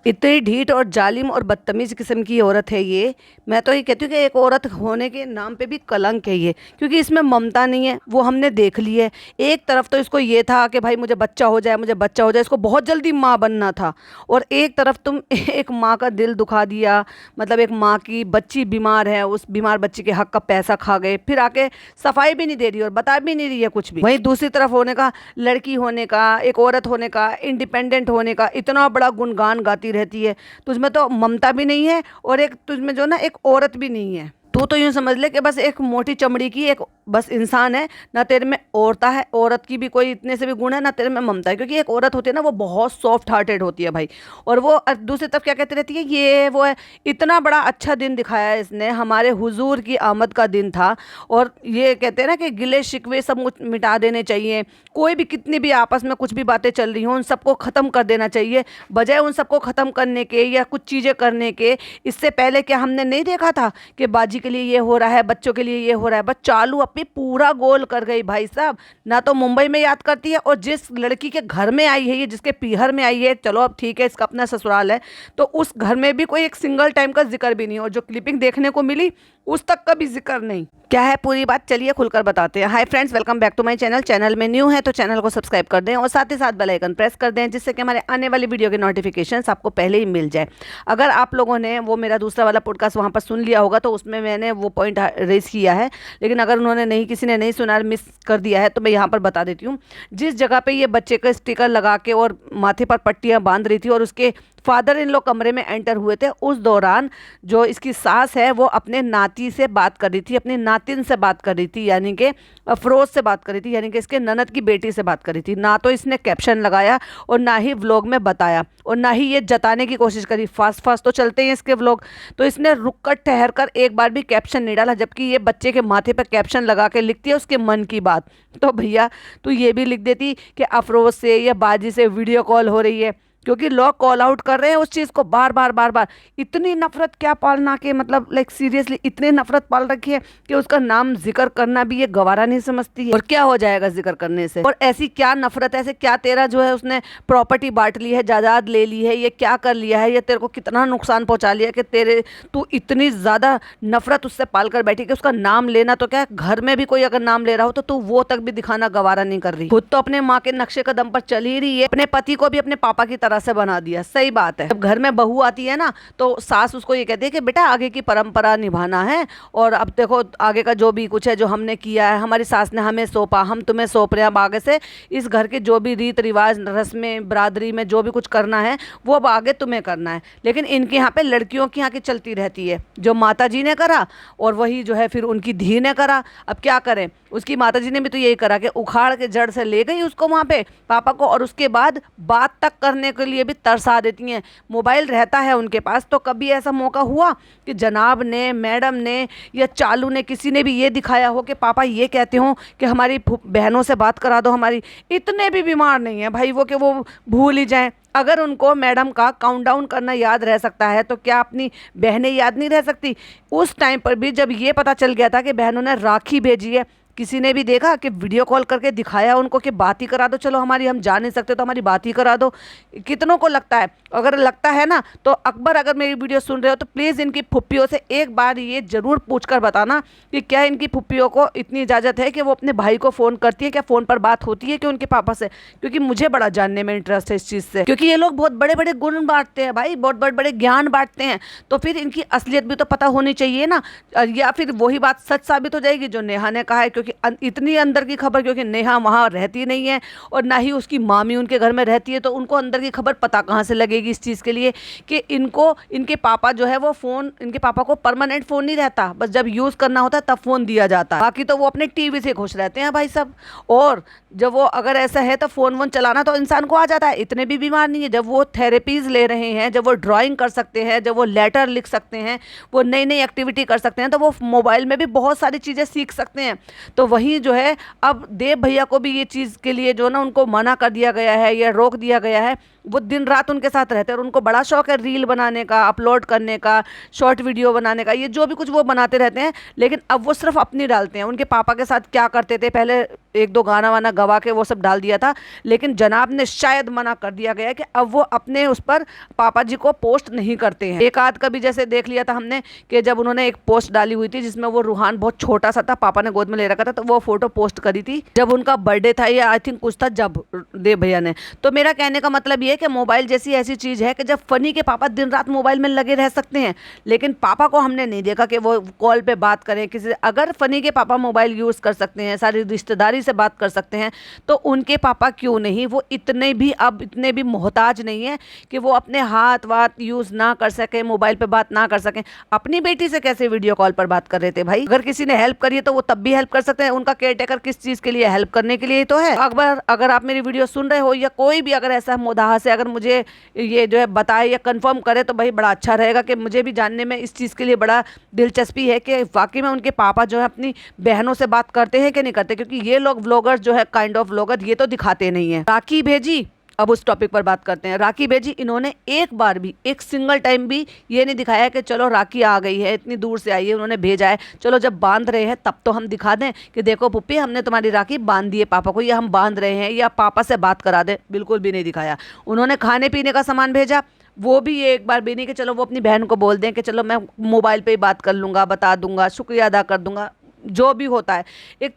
इतनी ढीठ और जालिम और बदतमीज किस्म की औरत है ये। मैं तो ये कहती हूँ कि एक औरत होने के नाम पे भी कलंक है ये, क्योंकि इसमें ममता नहीं है, वो हमने देख ली है। एक तरफ तो इसको ये था कि भाई मुझे बच्चा हो जाए, मुझे बच्चा हो जाए, इसको बहुत जल्दी माँ बनना था। और एक तरफ तुम एक माँ का दिल दुखा दिया, मतलब एक माँ की बच्ची बीमार है, उस बीमार बच्ची के हक का पैसा खा गए, फिर आके सफाई भी नहीं दे रही और बता भी नहीं रही है कुछ भी। वहीं दूसरी तरफ होने का, लड़की होने का, एक औरत होने का, इंडिपेंडेंट होने का इतना बड़ा गुणगान गाती रहती है। तुझमें तो ममता भी नहीं है और एक तुझमें जो ना एक औरत भी नहीं है। तू तो यूं समझ ले कि बस एक मोटी चमड़ी की एक बस इंसान है, ना तेरे में औरता है, औरत की भी कोई इतने से भी गुण है, ना तेरे में ममता है। क्योंकि एक औरत होती है ना, वो बहुत सॉफ्ट हार्टेड होती है भाई। और वो दूसरी तरफ क्या कहती रहती है, ये वो है। इतना बड़ा अच्छा दिन दिखाया है इसने, हमारे हुजूर की आमद का दिन था। और ये कहते हैं ना कि गिले शिकवे सब मिटा देने चाहिए। कोई भी कितनी भी आपस में कुछ भी बातें चल रही हों, उन सबको ख़त्म कर देना चाहिए। बजाय उन सबको ख़त्म करने के या कुछ चीज़ें करने के, इससे पहले क्या हमने नहीं देखा था कि बाजी के लिए ये हो रहा है, बच्चों के लिए ये हो रहा है। बस चालू अपनी पूरा गोल कर गई भाई साहब। ना तो मुंबई में याद करती है, और जिस लड़की के घर में आई है ये, जिसके पीहर में आई है, चलो अब ठीक है इसका अपना ससुराल है, तो उस घर में भी कोई एक सिंगल टाइम का जिक्र भी नहीं। और जो क्लिपिंग देखने को मिली उस तक का भी जिक्र नहीं। क्या है पूरी बात, चलिए खुलकर बताते हैं। Hi friends, welcome back to my channel. Channel में न्यू है तो चैनल को सब्सक्राइब कर दें और साथ ही साथ बेल आइकन प्रेस कर दें, जिससे कि हमारे आने वाली वीडियो के नोटिफिकेशंस आपको पहले ही मिल जाए। अगर आप लोगों ने वो मेरा दूसरा वाला पॉडकास्ट वहाँ पर सुन लिया होगा तो उसमें मैंने वो पॉइंट रेज किया है, लेकिन अगर उन्होंने नहीं, किसी ने नहीं सुना, मिस कर दिया है, तो मैं यहाँ पर बता देती हूँ। जिस जगह पर ये बच्चे का स्टिकर लगा के और माथे पर पट्टियाँ बांध रही थी और उसके फादर इन लोग कमरे में एंटर हुए थे, उस दौरान जो इसकी सास है वो अपने नाती से बात कर रही थी, अपनी नातिन से बात कर रही थी, यानी कि अफरोज से बात कर रही थी, यानी कि इसके ननद की बेटी से बात कर रही थी। ना तो इसने कैप्शन लगाया और ना ही व्लॉग में बताया, और ना ही ये जताने की कोशिश करी। फास्ट फास्ट तो चलते हैं इसके व्लॉग, तो इसने रुक कर ठहर कर एक बार भी कैप्शन नहीं डाला, जबकि ये बच्चे के माथे पर कैप्शन लगा के लिखती है उसके मन की बात। तो भैया तू ये भी लिख देती कि अफरोज से या बाजी से वीडियो कॉल हो रही है, क्योंकि लोग कॉल आउट कर रहे हैं उस चीज़ को बार बार बार बार। इतनी नफरत क्या पालना के, मतलब लाइक सीरियसली इतनी नफरत पाल रखी है कि उसका नाम जिक्र करना भी ये गवारा नहीं समझती है। और क्या हो जाएगा जिक्र करने से, और ऐसी क्या नफरत है, ऐसे क्या तेरा जो है उसने प्रॉपर्टी बांट ली है, जायदाद ले ली है, ये क्या कर लिया है, ये तेरे को कितना नुकसान पहुंचा लिया कि तेरे तू इतनी ज़्यादा नफरत उससे पाल कर बैठी कि उसका नाम लेना तो क्या, घर में भी कोई अगर नाम ले रहा हो तो तू वो तक भी दिखाना गवारा नहीं कर रही। खुद तो अपने माँ के नक्शे कदम पर चल ही रही है, अपने पति को भी अपने पापा की तरह से बना दिया। सही बात है, जब घर में बहू आती है ना तो सास उसको ये कहती है कि बेटा आगे की परंपरा निभाना है, और अब देखो आगे का जो भी कुछ है जो हमने किया है, हमारी सास ने हमें सौंपा, हम तुम्हें सौंप रहे हैं। अब आगे से इस घर के जो भी रीत रिवाज, रस्में, बरादरी में जो भी कुछ करना है वो अब आगे तुम्हें करना है। लेकिन इनके यहाँ पे लड़कियों की यहाँ की चलती रहती है, जो माता जी ने करा और वही जो है फिर उनकी धी ने करा। अब क्या करें, उसकी माता जी ने भी तो यही करा कि उखाड़ के जड़ से ले गई उसको वहाँ पे पापा को, और उसके बाद बात तक करने के लिए भी तरसा देती हैं। मोबाइल रहता है उनके पास, तो कभी ऐसा मौका हुआ कि जनाब ने, मैडम ने या चालू ने, किसी ने भी ये दिखाया हो कि पापा ये कहते हो कि हमारी बहनों से बात करा दो हमारी। इतने भी बीमार नहीं है भाई वो कि वो भूल ही जाएं। अगर उनको मैडम का काउंटडाउन करना याद रह सकता है तो क्या अपनी बहनें याद नहीं रह सकती? उस टाइम पर भी जब ये पता चल गया था कि बहनों ने राखी भेजी है, किसी ने भी देखा कि वीडियो कॉल करके दिखाया उनको कि बात ही करा दो, चलो हमारी, हम जा नहीं सकते तो हमारी बात ही करा दो? कितनों को लगता है? अगर लगता है ना तो अकबर, अगर मेरी वीडियो सुन रहे हो तो प्लीज़ इनकी फुप्पियों से एक बार ये ज़रूर पूछ कर बताना कि क्या इनकी फुप्पियों को इतनी इजाज़त है कि वो अपने भाई को फ़ोन करती है, क्या फ़ोन पर बात होती है कि उनके पापा से? क्योंकि मुझे बड़ा जानने में इंटरेस्ट है इस चीज़ से, क्योंकि ये लोग बहुत बड़े बड़े गुण बांटते हैं भाई, बहुत बड़े बड़े ज्ञान बांटते हैं, तो फिर इनकी असलियत भी तो पता होनी चाहिए ना। या फिर वही बात सच साबित हो जाएगी जो नेहा ने कहा है, क्योंकि इतनी अंदर की खबर, क्योंकि नेहा वहाँ रहती नहीं है और ना ही उसकी मामी उनके घर में रहती है, तो उनको अंदर की खबर पता कहाँ से लगेगी इस चीज़ के लिए कि इनको, इनके पापा जो है वो फ़ोन, इनके पापा को परमानेंट फ़ोन नहीं रहता, बस जब यूज़ करना होता है तब फ़ोन दिया जाता है, बाकी तो वो अपने टीवी से खुश रहते हैं भाई सब। और जब वो अगर ऐसा है तो फ़ोन वोन चलाना तो इंसान को आ जाता है, इतने भी बीमार नहीं है। जब वो थेरेपीज़ ले रहे हैं, जब वो ड्राइंग कर सकते हैं, जब वो लेटर लिख सकते हैं, वो नई नई एक्टिविटी कर सकते हैं, तो वो मोबाइल में भी बहुत सारी चीज़ें सीख सकते हैं। तो वहीं जो है अब देव भैया को भी ये चीज़ के लिए जो ना उनको मना कर दिया गया है या रोक दिया गया है, वो दिन रात उनके साथ रहते हैं और उनको बड़ा शौक है रील बनाने का, अपलोड करने का, शॉर्ट वीडियो बनाने का, ये जो भी कुछ वो बनाते रहते हैं। लेकिन अब वो सिर्फ अपनी डालते हैं। उनके पापा के साथ क्या करते थे, पहले एक दो गाना वाना गवा के वो सब डाल दिया था, लेकिन जनाब ने शायद मना कर दिया गया कि अब वो अपने उस पर पापा जी को पोस्ट नहीं करते हैं। एक आध कभी जैसे देख लिया था हमने कि जब उन्होंने एक पोस्ट डाली हुई थी जिसमें वो रूहान बहुत छोटा सा था, पापा ने गोद में ले रखा था, तो वो फोटो पोस्ट करी थी जब उनका बर्थडे था या आई थिंक कुछ था, जब देव भैया ने। तो मेरा कहने का मतलब ये है कि मोबाइल जैसी ऐसी चीज़ है कि जब फनी के पापा दिन रात मोबाइल में लगे रह सकते हैं, लेकिन पापा को हमने नहीं देखा कि वो कॉल पे बात करें किसी से। अगर फनी के पापा मोबाइल यूज़ कर सकते हैं, सारी रिश्तेदारी से बात कर सकते हैं, तो उनके पापा क्यों नहीं? वो इतने भी मोहताज नहीं है कि वो अपने हाथ वाथ यूज़ ना कर सकें, मोबाइल पे बात ना कर सकें। अपनी बेटी से कैसे वीडियो कॉल पर बात कर रहे थे भाई? अगर किसी ने हेल्प करी है तो वो तब भी हेल्प कर सकते हैं। उनका केयर टेकर किस चीज़ के लिए? हेल्प करने के लिए तो है। अगर आप मेरी वीडियो सुन रहे हो या कोई भी अगर ऐसा मुदाहा से अगर मुझे ये जो है बताए या कंफर्म करे तो भाई बड़ा अच्छा रहेगा कि मुझे भी जानने में इस चीज़ के लिए बड़ा दिलचस्पी है कि वाकई में उनके पापा जो है अपनी बहनों से बात करते हैं कि नहीं करते। क्योंकि ये लोग व्लॉगर्स जो है काइंड ऑफ व्लॉगर, ये तो दिखाते नहीं है। राखी भेजी, अब उस टॉपिक पर बात करते हैं। राखी भेजी, इन्होंने एक बार भी, एक सिंगल टाइम भी ये नहीं दिखाया कि चलो राखी आ गई है, इतनी दूर से आई है, उन्होंने भेजा है, चलो जब बांध रहे हैं तब तो हम दिखा दें कि देखो पुप्पी हमने तुम्हारी राखी बांध दी है पापा को, या हम बांध रहे हैं, या पापा से बात करा दें। बिल्कुल भी नहीं दिखाया। उन्होंने खाने पीने का सामान भेजा, वो भी एक बार भी नहीं कि चलो वो अपनी बहन को बोल दें कि चलो मैं मोबाइल पे ही बात कर लूँगा, बता दूंगा, शुक्रिया अदा कर दूंगा, जो भी होता है एक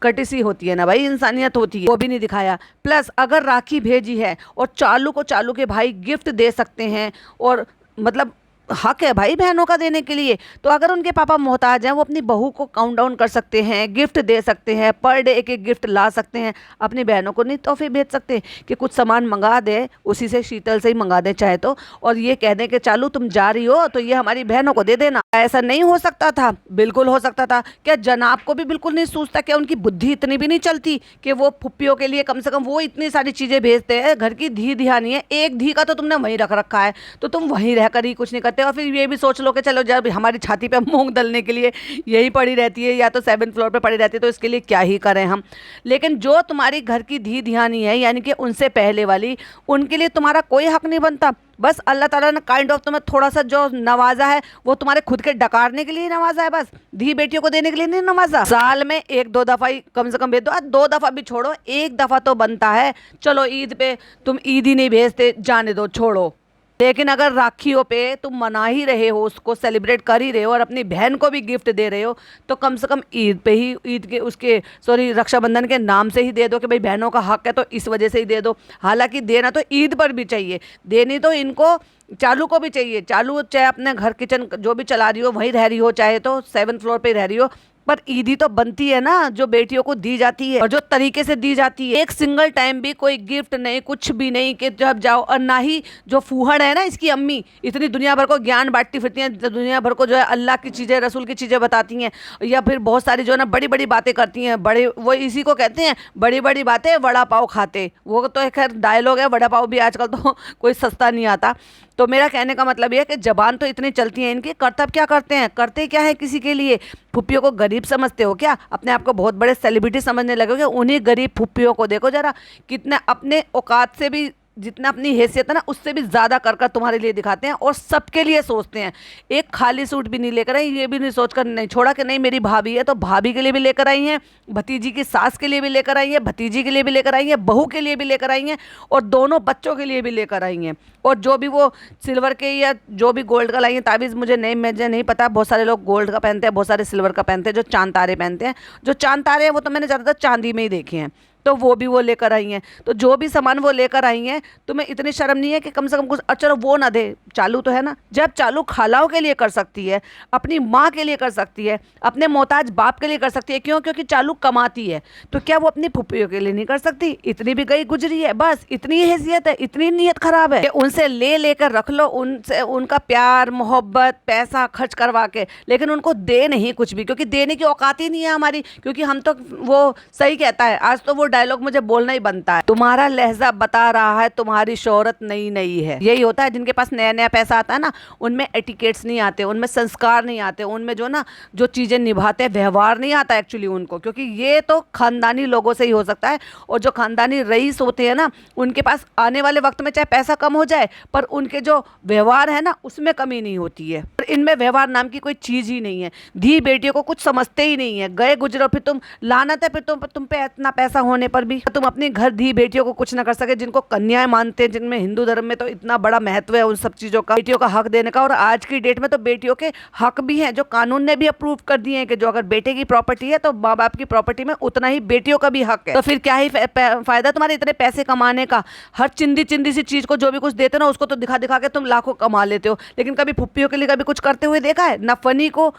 कटिसी होती है ना भाई, इंसानियत होती है, वो भी नहीं दिखाया। प्लस अगर राखी भेजी है और चालू के भाई गिफ्ट दे सकते हैं, और मतलब हक है भाई बहनों का देने के लिए, तो अगर उनके पापा मोहताज हैं वो अपनी बहू को काउंट डाउन कर सकते हैं, गिफ्ट दे सकते हैं, पर डे एक एक गिफ्ट ला सकते हैं। अपनी बहनों को नहीं तोहफे भेज सकते कि कुछ सामान मंगा दे, उसी से शीतल से ही मंगा दे चाहे तो, और ये कह दें कि चालू तुम जा रही हो तो ये हमारी बहनों को दे देना। ऐसा नहीं हो सकता था? बिल्कुल हो सकता था। क्या जनाब को भी बिल्कुल नहीं सोचता? क्या उनकी बुद्धि इतनी भी नहीं चलती कि वो फुप्पियों के लिए कम से कम वो इतनी सारी चीज़ें भेजते हैं? घर की धी धियानी है, एक धी का तो तुमने वहीं रख रखा है, तो तुम वहीं रहकर ही कुछ नहीं करते। और फिर ये भी सोच लो कि चलो जब हमारी छाती पे मूंग दलने के लिए यही पड़ी रहती है या तो 7th फ्लोर पे पड़ी रहती है, तो इसके लिए क्या ही करें हम। लेकिन जो तुम्हारी घर की धी धियानी है, यानी कि उनसे पहले वाली, उनके लिए तुम्हारा कोई हक नहीं बनता। बस अल्लाह ताला ने काइंड ऑफ तुम्हें थोड़ा सा जो नवाजा है वो तुम्हारे खुद के डकारने के लिए नवाजा है, बस धी बेटियों को देने के लिए नहीं नवाजा। साल में एक दो दफ़ा ही कम से कम भेज दो, 2 दफ़ा भी छोड़ो, 1 दफ़ा तो बनता है। चलो ईद पे तुम ईद ही नहीं भेजते, जाने दो, छोड़ो। लेकिन अगर राखियों पे तुम मना ही रहे हो, उसको सेलिब्रेट कर ही रहे हो और अपनी बहन को भी गिफ्ट दे रहे हो, तो कम से कम ईद पे ही, ईद के उसके रक्षाबंधन के नाम से ही दे दो कि भाई बहनों का हक है तो इस वजह से ही दे दो। हालांकि देना तो ईद पर भी चाहिए, देनी तो इनको चालू को भी चाहिए। चालू चाहे अपने घर किचन जो भी चला रही हो वहीं रह रही हो, चाहे तो 7th फ्लोर पे रह रही हो, पर ईदी तो बनती है ना जो बेटियों को दी जाती है और जो तरीके से दी जाती है। एक सिंगल टाइम भी कोई गिफ्ट नहीं, कुछ भी नहीं कि जब जाओ। और ना ही जो फूहड़ है ना इसकी अम्मी, इतनी दुनिया भर को ज्ञान बांटती फिरती हैं, दुनिया भर को जो है अल्लाह की चीज़ें, रसूल की चीज़ें बताती हैं, या फिर बहुत सारी जो है ना बड़ी बड़ी बातें करती हैं। बड़े वो इसी को कहते हैं बड़ी बड़ी बातें वड़ा पाव खाते, वो तो खैर डायलॉग है। वड़ा पाव भी आजकल तो कोई सस्ता नहीं आता। तो मेरा कहने का मतलब ये है कि जबान तो इतनी चलती है इनकी, करतब क्या करते हैं? करते क्या है किसी के लिए? फुप्पियों को गरीब समझते हो क्या? अपने आप को बहुत बड़े सेलिब्रिटी समझने लगे हो क्या? उन्हीं गरीब फुप्पियों को देखो जरा, कितने अपने औकात से भी, जितना अपनी हैसियत है ना उससे भी ज़्यादा कर कर तुम्हारे लिए दिखाते हैं और सबके लिए सोचते हैं। एक खाली सूट भी नहीं लेकर आई, ये भी नहीं सोचकर नहीं छोड़ा कि नहीं मेरी भाभी है तो भाभी के लिए भी लेकर आई हैं, भतीजी की सास के लिए भी लेकर आई है, भतीजी के लिए भी लेकर आई है, बहू के लिए भी लेकर आई हैं, और दोनों बच्चों के लिए भी लेकर आई हैं। और जो भी वो सिल्वर के या जो भी गोल्ड का लाई हैं ताबीज़, मुझे नहीं पता। बहुत सारे लोग गोल्ड का पहनते हैं, बहुत सारे सिल्वर का पहनते हैं, जो चांद तारे पहनते हैं। जो चांद तारे हैं वो तो मैंने ज़्यादातर चांदी में ही देखे हैं, तो वो भी वो लेकर आई हैं। तो जो भी सामान वो लेकर आई हैं, तुम्हें इतनी शर्म नहीं है कि कम से कम कुछ, चलो वो ना दे, चालू तो है ना। जब चालू खालाओं के लिए कर सकती है, अपनी माँ के लिए कर सकती है, अपने मोहताज बाप के लिए कर सकती है, क्यों? क्योंकि चालू कमाती है, तो क्या वो अपनी फुप्पियों के लिए नहीं कर सकती? इतनी भी गई गुजरी है, बस इतनी हैसियत है, इतनी नीयत खराब है कि उनसे ले लेकर रख लो, उनसे उनका प्यार मोहब्बत पैसा खर्च करवा के, लेकिन उनको दे नहीं कुछ भी, क्योंकि देने की औकात ही नहीं है हमारी। क्योंकि हम तो, वो सही कहता है, आज तो वो डायलॉग मुझे बोलना ही बनता है, तुम्हारा लहजा बता रहा है तुम्हारी शोहरत नई नई है। यही होता है जिनके पास नया नया पैसा आता है ना, उनमें एटिकेट्स नहीं आते, उनमें संस्कार नहीं आते, उनमें जो ना जो चीजें निभाते हैं व्यवहार नहीं आता एक्चुअली उनको, क्योंकि ये तो खानदानी लोगों से ही हो सकता है। और जो खानदानी रईस होते हैं ना, उनके पास आने वाले वक्त में चाहे पैसा कम हो जाए पर उनके जो व्यवहार है ना उसमें कमी नहीं होती है। पर इनमें व्यवहार नाम की कोई चीज ही नहीं है। धी बेटियों को कुछ समझते ही नहीं है, गए गुजरो फिर तुम लानत है, फिर तुम पे इतना पैसा होने पर भी तुम अपनी घर धी बेटियों को कुछ ना कर सके, जिनको कन्याएं मानते हैं, जिनमें हिंदू धर्म में तो इतना बड़ा महत्व है उन सब चीजों का, बेटियों का हक देने का। और आज की डेट में तो बेटियों के हक भी हैं, जो कानून ने भी अप्रूव कर दिए हैं कि जो अगर बेटे की प्रॉपर्टी है तो माँ बाप की प्रॉपर्टी में उतना ही बेटियों का भी हक है। तो फिर क्या ही फायदा तुम्हारे इतने पैसे कमाने का। हर चिंदी चिंदी सी चीज को जो भी कुछ देते हो ना, उसको तो दिखा दिखा के तुम लाखों कमा लेते हो, लेकिन कभी फुप्पियों के लिए कभी कुछ करते हुए देखा है? ना फनी को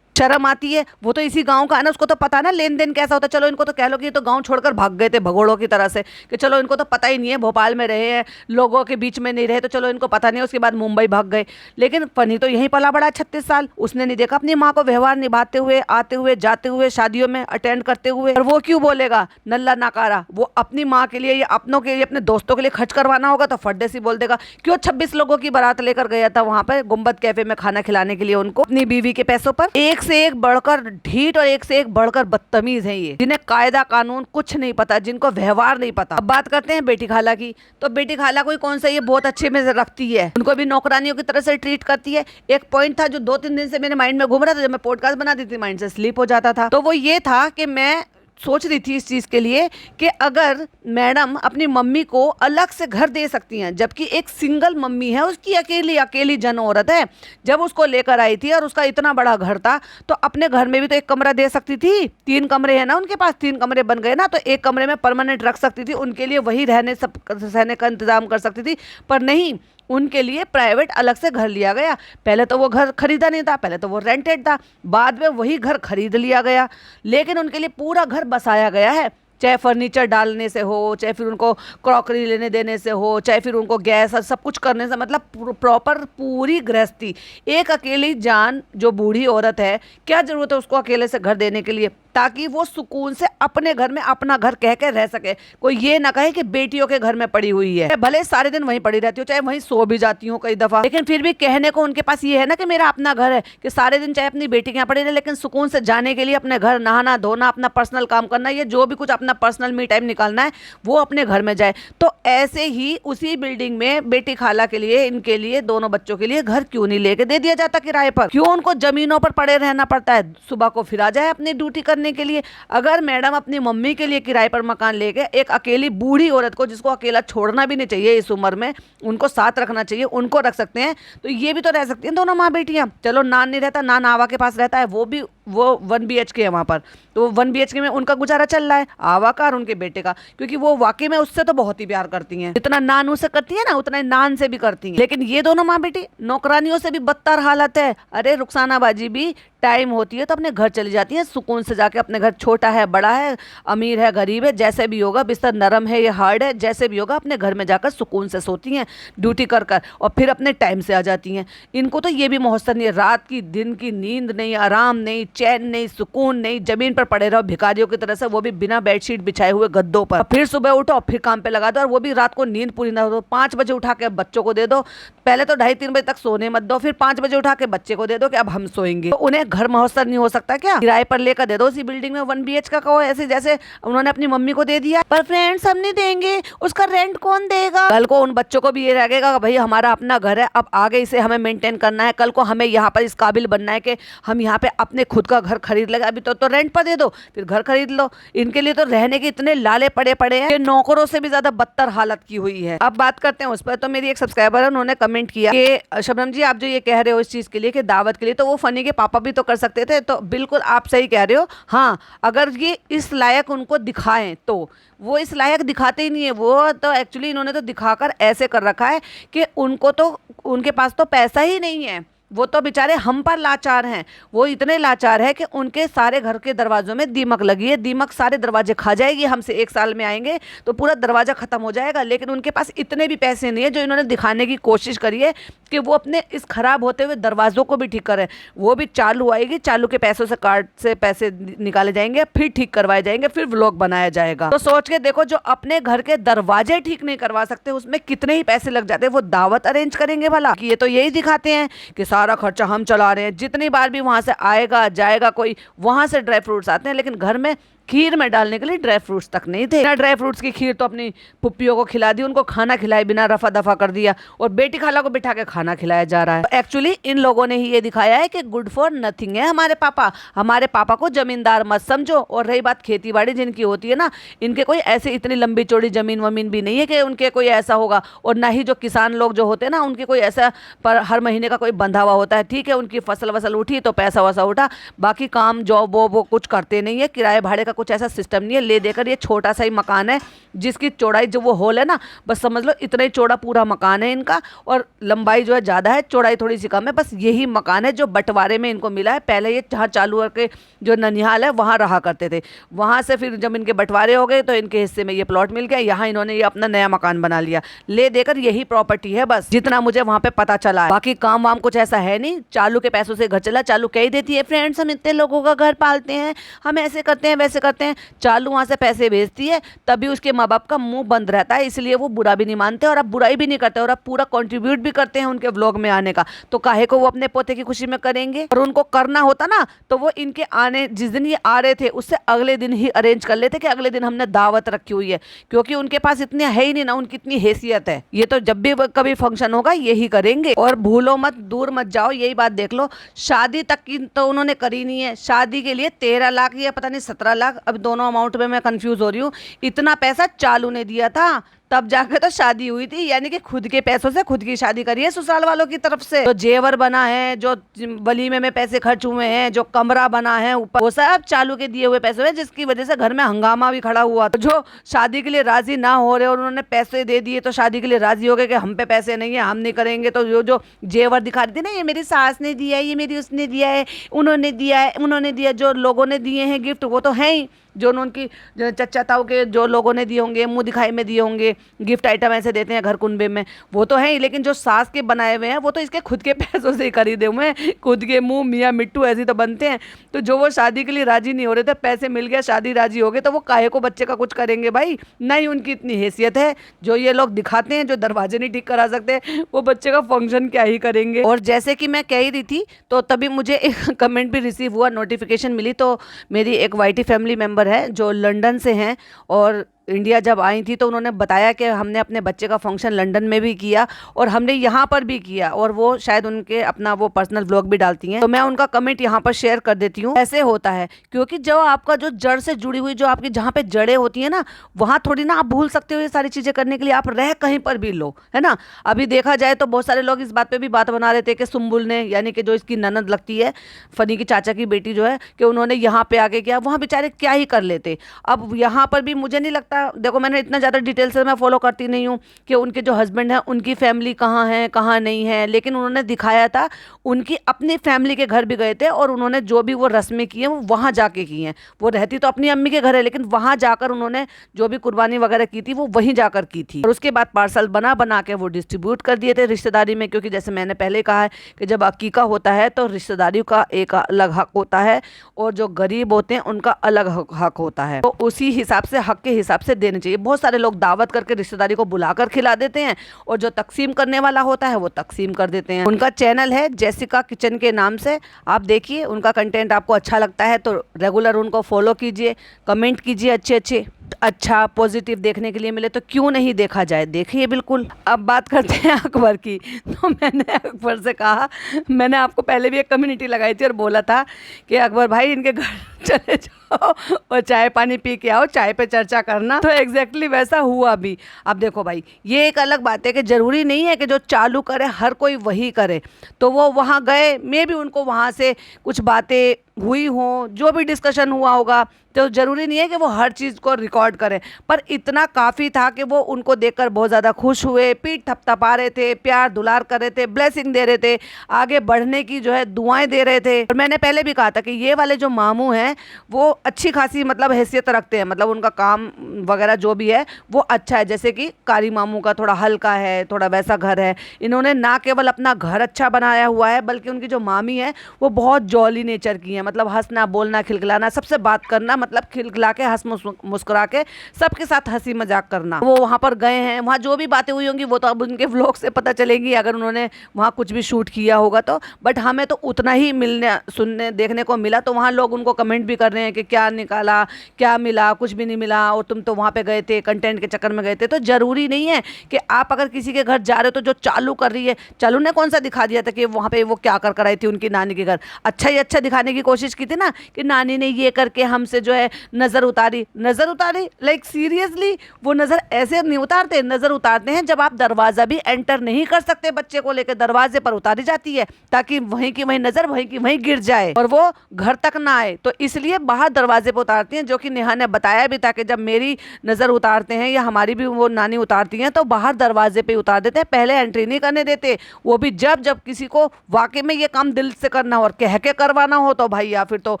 शर्म आती है। वो तो इसी गांव का है ना, उसको तो पता ना लेन देन कैसा होता है। चलो इनको तो कह लो कि ये तो गांव छोड़कर भाग गए थे भगोड़ों की तरह से, कि चलो इनको तो पता ही नहीं है, भोपाल में रहे हैं, लोगों के बीच में नहीं रहे, तो चलो इनको पता नहीं है, उसके बाद मुंबई भाग गए। लेकिन फनी तो यहीं पला बड़ा 36 साल, उसने नहीं देखा अपनी माँ को व्यवहार निभाते हुए, आते हुए जाते हुए, शादियों में अटेंड करते हुए। और वो क्यों बोलेगा नल्ला नाकारा? वो अपनी माँ के लिए या अपनों के लिए, अपने दोस्तों के लिए खर्च करवाना होगा तो फड्डे से बोल देगा। क्यों 26 लोगों की बारात लेकर गया था वहां पर गुम्बद कैफे में खाना खिलाने के लिए उनको, अपनी बीवी के पैसों पर। एक से एक बढ़कर ढीठ और एक से एक बढ़कर बदतमीज हैं ये, जिन्हें कायदा कानून कुछ नहीं पता, जिनको व्यवहार नहीं पता। अब बात करते हैं बेटी खाला की। तो बेटी खाला कोई कौन सा ये बहुत अच्छे में रखती है, उनको भी नौकरानियों की तरह से ट्रीट करती है। एक पॉइंट था जो 2-3 दिन से मेरे माइंड में घूम रहा था, जब मैं पॉडकास्ट बनाती थी माइंड से स्लिप हो जाता था, तो वो ये था कि मैं सोच रही थी इस चीज़ के लिए कि अगर मैडम अपनी मम्मी को अलग से घर दे सकती हैं, जबकि एक सिंगल मम्मी है, उसकी अकेली जन औरत है, जब उसको लेकर आई थी और उसका इतना बड़ा घर था, तो अपने घर में भी तो एक कमरा दे सकती थी। 3 कमरे हैं ना उनके पास, 3 कमरे बन गए ना, तो एक कमरे में परमानेंट रख सकती थी, उनके लिए वही रहने का इंतजाम कर सकती थी। पर नहीं, उनके लिए प्राइवेट अलग से घर लिया गया। पहले तो वो घर खरीदा नहीं था, पहले तो वो रेंटेड था, बाद में वही घर खरीद लिया गया, लेकिन उनके लिए पूरा घर बसाया गया है। चाहे फर्नीचर डालने से हो, चाहे फिर उनको क्रॉकरी लेने देने से हो, चाहे फिर उनको गैस और सब कुछ करने से, मतलब प्रॉपर पूरी गृहस्थी। एक अकेली जान जो बूढ़ी औरत है, क्या जरूरत है उसको अकेले से घर देने के लिए, ताकि वो सुकून से अपने घर में अपना घर कह के रह सके। कोई ये ना कहे कि बेटियों के घर में पड़ी हुई है, भले सारे दिन वहीं पड़ी रहती हो, चाहे वहीं सो भी जाती हूँ कई दफा, लेकिन फिर भी कहने को उनके पास ये है ना कि मेरा अपना घर है, कि सारे दिन चाहे अपनी बेटी के यहाँ पड़ी रहे, लेकिन सुकून से जाने के लिए अपने घर, नहाना धोना, अपना पर्सनल काम करना, ये जो भी कुछ अपना पर्सनल मी टाइम निकालना है वो अपने घर में जाए। तो ऐसे ही उसी बिल्डिंग में बेटी खाला के लिए, इनके लिए, दोनों बच्चों के लिए घर क्यों नहीं लेके दे दिया जाता किराए पर? क्यों उनको जमीनों पर पड़े रहना पड़ता है? सुबह को फिर आ जाए अपनी ड्यूटी करने के लिए। अगर मैडम अपनी मम्मी के लिए किराए पर मकान लेके, एक अकेली बूढ़ी औरत को, जिसको अकेला छोड़ना भी नहीं चाहिए इस उम्र में, उनको साथ रखना चाहिए, उनको रख सकते हैं, तो ये भी तो रह सकती हैं दोनों माँ बेटियां। चलो नान नहीं रहता, नान आवा के पास रहता है, वो 1 BHK है वहाँ पर, तो 1 BHK में उनका गुजारा चल रहा है, आवा का और उनके बेटे का, क्योंकि वो वाकई में उससे तो बहुत ही प्यार करती हैं। जितना नान उससे करती है ना, उतना ही नान से भी करती हैं। लेकिन ये दोनों माँ बेटी नौकरानियों से भी बदतर हालत है। अरे रुखसाना बाजी भी टाइम होती है तो अपने घर चली जाती है, सुकून से जाके अपने घर, छोटा है बड़ा है, अमीर है गरीब है, जैसे भी होगा, बिस्तर नरम है या हार्ड है, जैसे भी होगा, अपने घर में जाकर सुकून से सोती हैं ड्यूटी कर कर, और फिर अपने टाइम से आ जाती हैं। इनको तो ये भी मोहस्तर नहीं है, रात की दिन की नींद नहीं, आराम नहीं, चैन नहीं, सुकून नहीं, जमीन पर पड़े रहो भिखारियों की तरह से, वो भी बिना बेडशीट बिछाए हुए गद्दों पर। फिर सुबह उठो, फिर काम पे लगा दो, और वो भी रात को नींद पूरी ना हो। 5 बजे उठा के बच्चों को दे दो, पहले तो 2:30-3 बजे तक सोने मत दो, फिर 5 बजे उठा के बच्चे को दे दो कि अब हम सोएंगे। तो उन्हें घर मोहस्तर नहीं हो सकता क्या? किराए पर लेकर दे दो उसी बिल्डिंग में 1 BHK का, ऐसे जैसे उन्होंने अपनी मम्मी को दे दिया। पर फ्रेंड्स हम नहीं देंगे, उसका रेंट कौन देगा? कल को उन बच्चों को भी ये लगेगा भाई हमारा अपना घर है, अब आगे इसे हमें मेंटेन करना है, कल को हमें यहाँ पर इस काबिल बनना है कि हम यहाँ पे अपने खुद का घर खरीद लेगा। अभी तो रेंट पर दे दो, फिर घर खरीद लो। इनके लिए तो रहने के इतने लाले पड़े पड़े हैं कि नौकरों से भी ज्यादा बदतर हालत की हुई है। अब बात करते हैं उस पर। तो मेरी एक सब्सक्राइबर है, उन्होंने कमेंट किया कि शबनम जी आप जो ये कह रहे हो इस चीज के लिए कि दावत के लिए, तो वो फनी के पापा भी तो कर सकते थे। तो बिल्कुल आप सही कह रहे हो। हाँ, अगर ये इस लायक उनको दिखाएं, तो वो इस लायक दिखाते ही नहीं है। वो तो एक्चुअली इन्होंने तो दिखाकर ऐसे कर रखा है कि उनको तो, उनके पास तो पैसा ही नहीं है वो तो बेचारे हम पर लाचार हैं। वो इतने लाचार है कि उनके सारे घर के दरवाजों में दीमक लगी है, दीमक सारे दरवाजे खा जाएगी। हमसे 1 साल में आएंगे तो पूरा दरवाजा खत्म हो जाएगा, लेकिन उनके पास इतने भी पैसे नहीं है जो इन्होंने दिखाने की कोशिश करी है कि वो अपने इस खराब होते हुए दरवाजों को भी ठीक करें। वो भी चालू आएगी, चालू के पैसों से कार्ड से पैसे निकाले जाएंगे, फिर ठीक करवाए जाएंगे, फिर व्लॉग बनाया जाएगा। तो सोच के देखो, जो अपने घर के दरवाजे ठीक नहीं करवा सकते उसमें कितने ही पैसे लग जाते हैं, वो दावत अरेंज करेंगे भला? कि ये तो यही दिखाते हैं कि सारा खर्चा हम चला रहे हैं। जितनी बार भी वहां से आएगा जाएगा कोई, वहां से ड्राई फ्रूट्स आते हैं, लेकिन घर में खीर में डालने के लिए ड्राई फ्रूट्स तक नहीं थे। ड्राई फ्रूट्स की खीर तो अपनी पुप्पियों को खिला दी, उनको खाना खिलाए बिना रफा दफा कर दिया, और बेटी खाला को बिठा के खाना खिलाया जा रहा है। एक्चुअली इन लोगों ने ही ये दिखाया है कि गुड फॉर नथिंग है हमारे पापा। हमारे पापा को जमींदार मत समझो। और रही बात खेती बाड़ी जिनकी होती है ना, इनके कोई ऐसे इतनी लंबी चौड़ी जमीन वमीन भी नहीं है कि उनके कोई ऐसा होगा। और ना ही जो किसान लोग जो होते हैं ना, उनके कोई ऐसा पर हर महीने का कोई बंधा हुआ होता है। ठीक है, उनकी फसल वसल उठी तो पैसा वैसा उठा, बाकी काम जॉब वो कुछ करते नहीं है। किराए भाड़े का कुछ ऐसा सिस्टम नहीं है। ले देकर ये छोटा सा ही मकान है, जिसकी चौड़ाई जो वो हॉल है ना, बस समझ लो इतना ही चौड़ा पूरा मकान है इनका, और लंबाई जो है ज़्यादा है, चौड़ाई थोड़ी सी कम है। बस यही मकान है जो बंटवारे में इनको मिला है। पहले ये जहाँ चालू करके जो ननिहाल है वहाँ रहा करते थे, वहाँ से फिर जब इनके बंटवारे हो गए तो इनके हिस्से में ये प्लॉट मिल गया। यहाँ इन्होंने ये अपना नया मकान बना लिया। ले देकर यही प्रॉपर्टी है बस, जितना मुझे वहाँ पे पता चला है। बाकी काम वाम कुछ ऐसा है नहीं। चालू के पैसों से घर चला। चालू कह ही देती है, फ्रेंड्स हम इतने लोगों का घर पालते हैं, हम ऐसे करते हैं वैसे करते हैं। चालू वहाँ से पैसे भेजती है, तभी उसके माँ बाप का मुंह बंद रहता है, इसलिए वो बुरा भी नहीं मानते और अब बुराई भी नहीं करते, और अब पूरा कंट्रीब्यूट भी करते हैं उनके व्लॉग में आने का। तो काहे को वो अपने पोते की खुशी में करेंगे? और उनको करना होता ना तो वो इनके आने, जिस दिन ये आ रहे थे उससे अगले दिन ही अरेंज कर लेते कि अगले दिन हमने दावत रखी हुई है, क्योंकि उनके पास इतने है ही नहीं ना, उनकी इतनी हैसियत है। ये तो जब भी कभी फंक्शन होगा यही करेंगे। और भूलो मत, दूर मत जाओ, यही बात देख लो, शादी तक की तो उन्होंने करी नहीं है। शादी के लिए 13 लाख या पता नहीं 17 लाख, अब दोनों अमाउंट में मैं कंफ्यूज हो रही हूँ, इतना पैसा चालू ने दिया था, तब जाके तो शादी हुई थी। यानी कि खुद के पैसों से खुद की शादी करी है ससुराल वालों की तरफ से। जो जेवर बना है, जो वलीमे में पैसे खर्च हुए हैं, जो कमरा बना है ऊपर, वो सब चालू के दिए हुए पैसे हैं, जिसकी वजह से घर में हंगामा भी खड़ा हुआ। तो जो शादी के लिए राजी ना हो रहे और उन्होंने पैसे दे दिए तो शादी के लिए राजी हो गए कि हम पे पैसे नहीं है, हम नहीं करेंगे। तो जो जेवर दिखा रही थी ना, ये मेरी सास ने दिया है, ये मेरी उसने दिया है, उन्होंने दिया है, उन्होंने दिया, जो लोगों ने दिए हैं गिफ्ट वो तो है ही, जो उनकी चचा ताऊ के जो लोगों ने दिए होंगे, मुंह दिखाई में दिए होंगे, गिफ्ट आइटम ऐसे देते हैं घर कुनबे में, वो तो है ही। लेकिन जो सास के बनाए हुए हैं वो तो इसके खुद के पैसों से ही खरीदे हुए हैं। खुद के मुंह मियाँ मिट्टू ऐसे तो बनते हैं। तो जो वो शादी के लिए राजी नहीं हो रहे थे, पैसे मिल गया, शादी राजी हो गए, तो वो काहे को बच्चे का कुछ करेंगे भाई? नहीं उनकी इतनी हैसियत है। जो ये लोग दिखाते हैं, जो दरवाजे नहीं ठीक करा सकते, वो बच्चे का फंक्शन क्या ही करेंगे। और जैसे कि मैं कह ही रही थी, तो तभी मुझे एक कमेंट भी रिसीव हुआ, नोटिफिकेशन मिली। तो मेरी एक वाईटी फैमिली मेम्बर है जो लंदन से हैं, और इंडिया जब आई थी तो उन्होंने बताया कि हमने अपने बच्चे का फंक्शन लंदन में भी किया और हमने यहाँ पर भी किया, और वो शायद उनके अपना वो पर्सनल व्लॉग भी डालती हैं। तो मैं उनका कमेंट यहाँ पर शेयर कर देती हूँ। ऐसे होता है, क्योंकि जो आपका जो जड़ से जुड़ी हुई, जो आपकी जहाँ पे जड़ें होती है ना, वहाँ थोड़ी ना आप भूल सकते हो ये सारी चीज़ें करने के लिए। आप रह कहीं पर भी लो, है ना। अभी देखा जाए तो बहुत सारे लोग इस बात पर भी बात बना रहे थे कि सुम्बुल ने, यानी कि जो इसकी ननद लगती है, फनी की चाचा की बेटी जो है, कि उन्होंने यहाँ पे आके किया, वहाँ बेचारे क्या ही कर लेते। अब यहाँ पर भी मुझे नहीं लगता, देखो मैंने इतना ज़्यादा डिटेल से मैं फॉलो करती नहीं हूँ कि उनके जो हस्बैंड हैं उनकी फैमिली कहाँ है कहाँ नहीं है, लेकिन उन्होंने दिखाया था उनकी अपनी फैमिली के घर भी गए थे, और उन्होंने जो भी वो रस्में की हैं वो वहाँ जाके की हैं। वो रहती तो अपनी अम्मी के घर है, लेकिन वहाँ जाकर उन्होंने जो भी कुर्बानी वगैरह की थी वो वहीं जाकर की थी। और उसके बाद पार्सल बना बना के वो डिस्ट्रीब्यूट कर दिए थे रिश्तेदारी में, क्योंकि जैसे मैंने पहले कहा है कि जब अकीका होता है तो रिश्तेदारियों का एक अलग हक होता है, और जो गरीब होते हैं उनका अलग हक होता है। तो उसी हिसाब से, हक के हिसाब से देने चाहिए। बहुत सारे लोग दावत करके रिश्तेदारी को बुलाकर खिला देते हैं, और जो तकसीम करने वाला होता है वो तकसीम कर देते हैं। उनका चैनल है जेसिका किचन के नाम से, आप देखिए। उनका कंटेंट आपको अच्छा लगता है तो रेगुलर उनको फॉलो कीजिए, कमेंट कीजिए अच्छे अच्छा पॉजिटिव देखने के लिए मिले तो क्यों नहीं देखा जाए, देखिए बिल्कुल। अब बात करते हैं अकबर की। तो मैंने अकबर से कहा, मैंने आपको पहले भी एक कम्युनिटी लगाई थी और बोला था कि अकबर भाई इनके घर चले जाओ और चाय पानी पी के आओ, चाय पे चर्चा करना। तो एग्जैक्टली वैसा हुआ भी। अब देखो भाई, ये एक अलग बात है कि ज़रूरी नहीं है कि जो चालू करे हर कोई वही करे। तो वो वहाँ गए, मे भी उनको वहाँ से कुछ बातें हुई हों, जो भी डिस्कशन हुआ होगा, तो ज़रूरी नहीं है कि वो हर चीज़ को रिकॉर्ड करें, पर इतना काफ़ी था कि वो उनको देखकर बहुत ज़्यादा खुश हुए, पीठ थपथपा रहे थे, प्यार दुलार कर रहे थे, ब्लेसिंग दे रहे थे, आगे बढ़ने की जो है दुआएं दे रहे थे। और मैंने पहले भी कहा था कि ये वाले जो मामू हैं वो अच्छी खासी मतलब हैसियत रखते हैं, मतलब उनका काम वगैरह जो भी है वो अच्छा है। जैसे कि कारी मामू का थोड़ा हल्का है, थोड़ा वैसा घर है। इन्होंने ना केवल अपना घर अच्छा बनाया हुआ है, बल्कि उनकी जो मामी है वो बहुत जॉली नेचर की है, मतलब हंसना बोलना खिलखिलाना, सबसे बात करना, मतलब खिलखिला के हंस मुस्कुरा के सबके साथ हंसी मजाक करना। वो वहाँ पर गए हैं, वहाँ जो भी बातें हुई होंगी वो तो अब उनके व्लॉग से पता चलेंगी, अगर उन्होंने वहाँ कुछ भी शूट किया होगा तो। बट हमें तो उतना ही मिलने सुनने देखने को मिला। तो वहाँ लोग उनको कमेंट भी कर रहे हैं कि क्या निकाला, क्या मिला, कुछ भी नहीं मिला, और तुम तो वहाँ पे गए थे, कंटेंट के चक्कर में गए थे। तो ज़रूरी नहीं है कि आप अगर किसी के घर जा रहे हो तो जो चालू कर रही है, चालू ने कौन सा दिखा दिया था कि वहाँ पे वो क्या कर आई थी उनकी नानी के घर। अच्छा ही अच्छा दिखाने की कोशिश की थी ना कि नानी ने ये करके हमसे जो है नज़र उतारी। लाइक सीरियसली वो नज़र ऐसे नहीं उतारते, नज़र उतारते हैं जब आप दरवाज़ा भी एंटर नहीं कर सकते, बच्चे को लेकर दरवाजे पर उतारी जाती है ताकि वहीं की वहीं नज़र वहीं की वहीं गिर जाए और वो घर तक ना आए। तो इसलिए बाहर दरवाजे पर उतारती हैं, जो कि नेहा ने बताया भी था कि जब मेरी नज़र उतारते हैं या हमारी भी वो नानी उतारती हैं तो बाहर दरवाजे पे उतार देते हैं, पहले एंट्री नहीं करने देते। वो भी जब जब किसी को वाकई में ये काम दिल से करना हो और कह के करवाना हो तो भाई, या फिर तो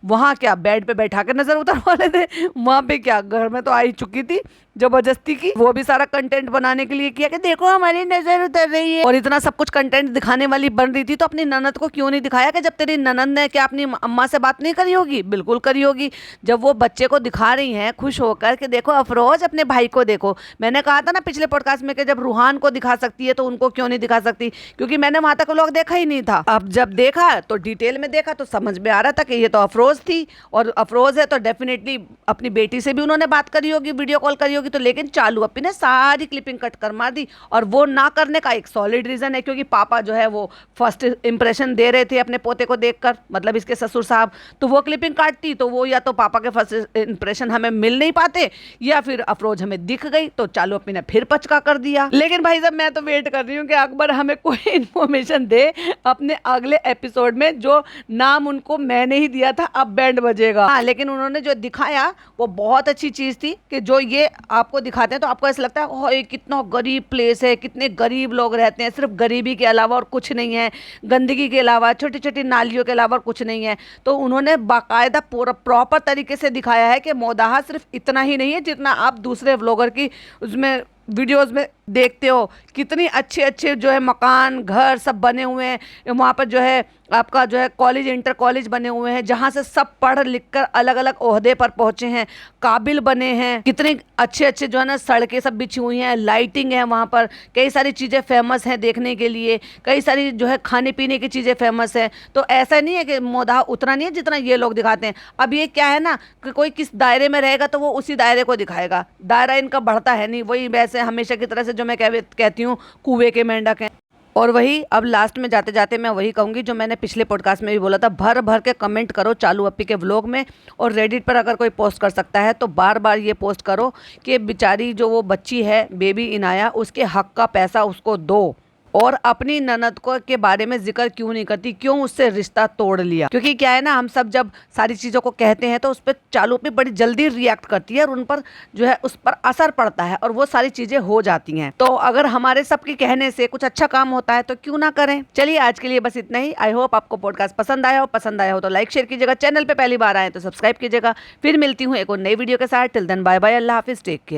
वहाँ क्या बेड पे बैठा के नज़र उतारवा लेते, वहाँ पे क्या घर में तो आ ही चुकी थी जबरदस्ती की। वो भी सारा कंटेंट बनाने के लिए किया कि देखो हमारी नजर उतर रही है, और इतना सब कुछ कंटेंट दिखाने वाली बन रही थी तो अपनी ननद को क्यों नहीं दिखाया कि जब तेरी ननद ने क्या अपनी अम्मा से बात नहीं करी होगी? बिल्कुल करी होगी। जब वो बच्चे को दिखा रही हैं खुश होकर कि देखो अफरोज अपने भाई को देखो, मैंने कहा था ना पिछले पॉडकास्ट में कि जब रूहान को दिखा सकती है तो उनको क्यों नहीं दिखा सकती, क्योंकि मैंने वहां तक लोग देखा ही नहीं था। अब जब देखा तो डिटेल में देखा तो समझ में आ रहा था कि ये तो अफरोज थी, और अफरोज है तो डेफिनेटली अपनी बेटी से भी उन्होंने बात करी होगी, वीडियो कॉल करी होगी। तो लेकिन चालू अपी ने सारी क्लिपिंग कट कर मार दी, और वो ना करने का एक सॉलिड रीजन है क्योंकि पापा जो है वो फर्स्ट इंप्रेशन दे रहे थे अपने पोते को देखकर, मतलब इसके ससुर साहब। तो वो क्लिपिंग काटती तो वो या तो पापा के फर्स्ट इंप्रेशन हमें मिल नहीं पाते, या फिर अफरोज हमें दिख गई। तो चालू अपी ने फिर पचका कर दिया। लेकिन भाई साहब मैं तो वेट कर रही हूँ कि अकबर हमें कोई इन्फॉर्मेशन दे अपने अगले एपिसोड में, जो नाम उनको मैंने ही दिया था अब बैंड बजेगा। हाँ, लेकिन उन्होंने जो दिखाया वो बहुत अच्छी चीज थी कि जो ये आपको दिखाते हैं तो आपको ऐसा लगता है ओह ये कितना गरीब प्लेस है, कितने गरीब लोग रहते हैं, सिर्फ गरीबी के अलावा और कुछ नहीं है, गंदगी के अलावा, छोटी छोटी नालियों के अलावा कुछ नहीं है। तो उन्होंने बाकायदा पूरा प्रॉपर तरीके से दिखाया है कि मोदाहा सिर्फ इतना ही नहीं है जितना आप दूसरे व्लॉगर की उसमें वीडियोस में देखते हो। कितनी अच्छे अच्छे जो है मकान घर सब बने हुए हैं वहाँ पर, जो है आपका जो है कॉलेज इंटर कॉलेज बने हुए हैं जहाँ से सब पढ़ लिख कर अलग अलग ओहदे पर पहुँचे हैं, काबिल बने हैं। कितने अच्छे अच्छे जो है ना सड़कें सब बिछी हुई हैं, लाइटिंग है वहाँ पर, कई सारी चीज़ें फेमस हैं देखने के लिए, कई सारी जो है खाने पीने की चीज़ें फेमस है। तो ऐसा नहीं है कि मोदाहा उतना नहीं है जितना ये लोग दिखाते हैं। अब ये क्या है ना कि कोई किस दायरे में रहेगा तो वो उसी दायरे को दिखाएगा, दायरा इनका बढ़ता है नहीं, वही वैसे हमेशा की तरह से जो मैं कहती हूँ कुएं के मेंढक हैं। और वही अब लास्ट में जाते जाते मैं वही कहूँगी जो मैंने पिछले पॉडकास्ट में भी बोला था, भर भर के कमेंट करो चालू अपी के व्लॉग में, और रेडिट पर अगर कोई पोस्ट कर सकता है तो बार बार ये पोस्ट करो कि बेचारी जो वो बच्ची है बेबी इनाया, उसके हक का पैसा उसको दो, और अपनी ननद को के बारे में जिक्र क्यों नहीं करती, क्यों उससे रिश्ता तोड़ लिया। क्योंकि क्या है ना, हम सब जब सारी चीज़ों को कहते हैं तो उस पर चालू पे बड़ी जल्दी रिएक्ट करती है और उन पर जो है उस पर असर पड़ता है और वो सारी चीज़ें हो जाती हैं। तो अगर हमारे सबके कहने से कुछ अच्छा काम होता है तो क्यों ना करें। चलिए आज के लिए बस इतना ही। आई होप आपको पॉडकास्ट पसंद आया हो तो लाइक शेयर कीजिएगा, चैनल पर पहली बार आए तो सब्सक्राइब कीजिएगा। फिर मिलती हूँ एक और नई वीडियो के साथ। टिल देन बाय बाय, अल्लाह हाफिज़, टेक केयर।